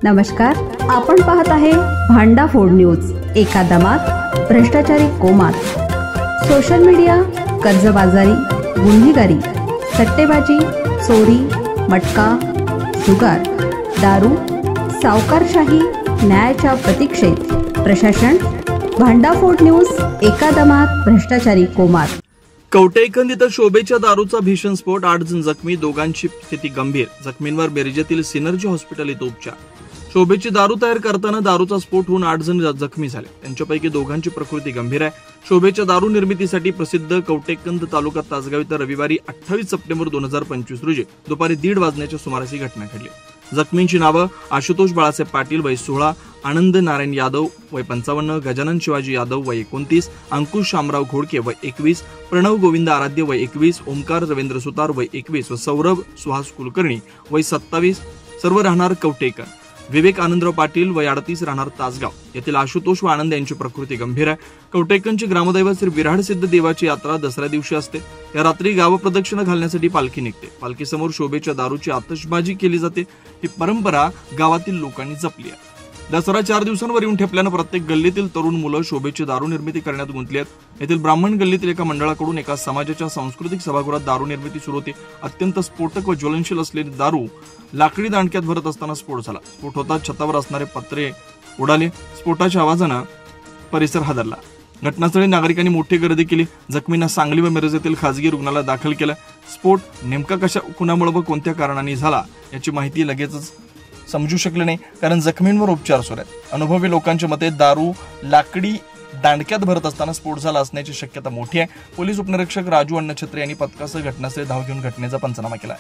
नमस्कार, आपण पाहत आहे भांडाफोड न्यूज। एका दमात भ्रष्टाचारी कोमात, सोशल मीडिया, कर्जबाजारी, गुन्हेगारी, सट्टेबाजी, चोरी, मटका, जुगार, दारू, सावकारशाही, न्यायाच्या प्रतीक्षेत प्रशासन। भांडाफोड न्यूज, एका दमात भ्रष्टाचारी कोमात। कवटेकंद इथं शोभेच्या दारूचा भीषण स्फोट, 8 जण जखमी, दोघांची स्थिती गंभीर। जखमींवर बेरजेतील सिनर्जी हॉस्पिटल इथं उपचार। शोभेची दारू तयार करताना दारूचा स्फोट होऊन 8 जण जखमी झाले, त्यांच्यापैकी दोघांची प्रकृती गंभीर आहे। शोभेच्या दारू निर्मितीसाठी प्रसिद्ध कवटेकंद तालुका तासगाव इथं रविवारी 28 सप्टेंबर 2025 रोजी दुपारी 1:30 वाजण्याच्या सुमारास ही घटना घडली। जखमींची नावं आशुतोष बाळासाहेब पाटील वय 16, आनंद नारायण यादव वय 55, गजानन शिवाजी यादव वय 29, अंकुश शामराव घोडके वय 21, प्रणव गोविंद आराध्य वय 21, ओमकार रवींद्र सुतार वय 21 व सौरभ सुहास कुलकर्णी वय 27, सर्व राहणार कवटेकंद। विवेक आनंदराव पाटील वय 38 राहणार तासगाव येथील आशुतोष व आनंद यांची प्रकृती गंभीर आहे। कवटेकंदचे ग्रामदैवत श्री विराड सिद्ध देवाची यात्रा दसऱ्या दिवशी असते। या रात्री गाव प्रदक्षिणा घालण्यासाठी पालखी निघते। पालखीसमोर शोभेच्या दारूची आतषबाजी केली जाते। ही परंपरा गावातील लोकांनी जपली आहे। दसरा 4 दिवसांवर येऊन ठेपल्यानं प्रत्येक गल्लीतील तरुण मुलं शोभेची दारू निर्मिती करण्यात गुंतली आहेत। येथील ब्राह्मण गल्लीतील एका मंडळाकडून एका समाजाच्या सांस्कृतिक सभागृहात दारू निर्मिती सुरू होती। अत्यंत स्फोटक व ज्वलनशील असलेली दारू लाकडी दांडक्यात भरत असताना स्फोट झाला। स्फोट होताच छतावर असणारे पत्रे उडाले। स्फोटाच्या आवाजानं परिसर हादरला। घटनास्थळी नागरिकांनी मोठी गर्दी केली। जखमींना सांगली व मिरज येथील खासगी रुग्णालयात दाखल केलं। स्फोट नेमका कुणामुळे व कोणत्या कारणाने झाला याची माहिती लगेचच समजू शकले नाही, कारण जखमींवर उपचार सुरू आहेत। अनुभवी लोकांच्या मते दारू लाकडी दांडक्यात भरत असताना स्फोट झाला असण्याची शक्यता मोठी आहे। पोलीस उपनिरीक्षक राजू अण्णाछत्री यांनी पथकासह घटनास्थळी धाव घेऊन घटनेचा पंचनामा केला।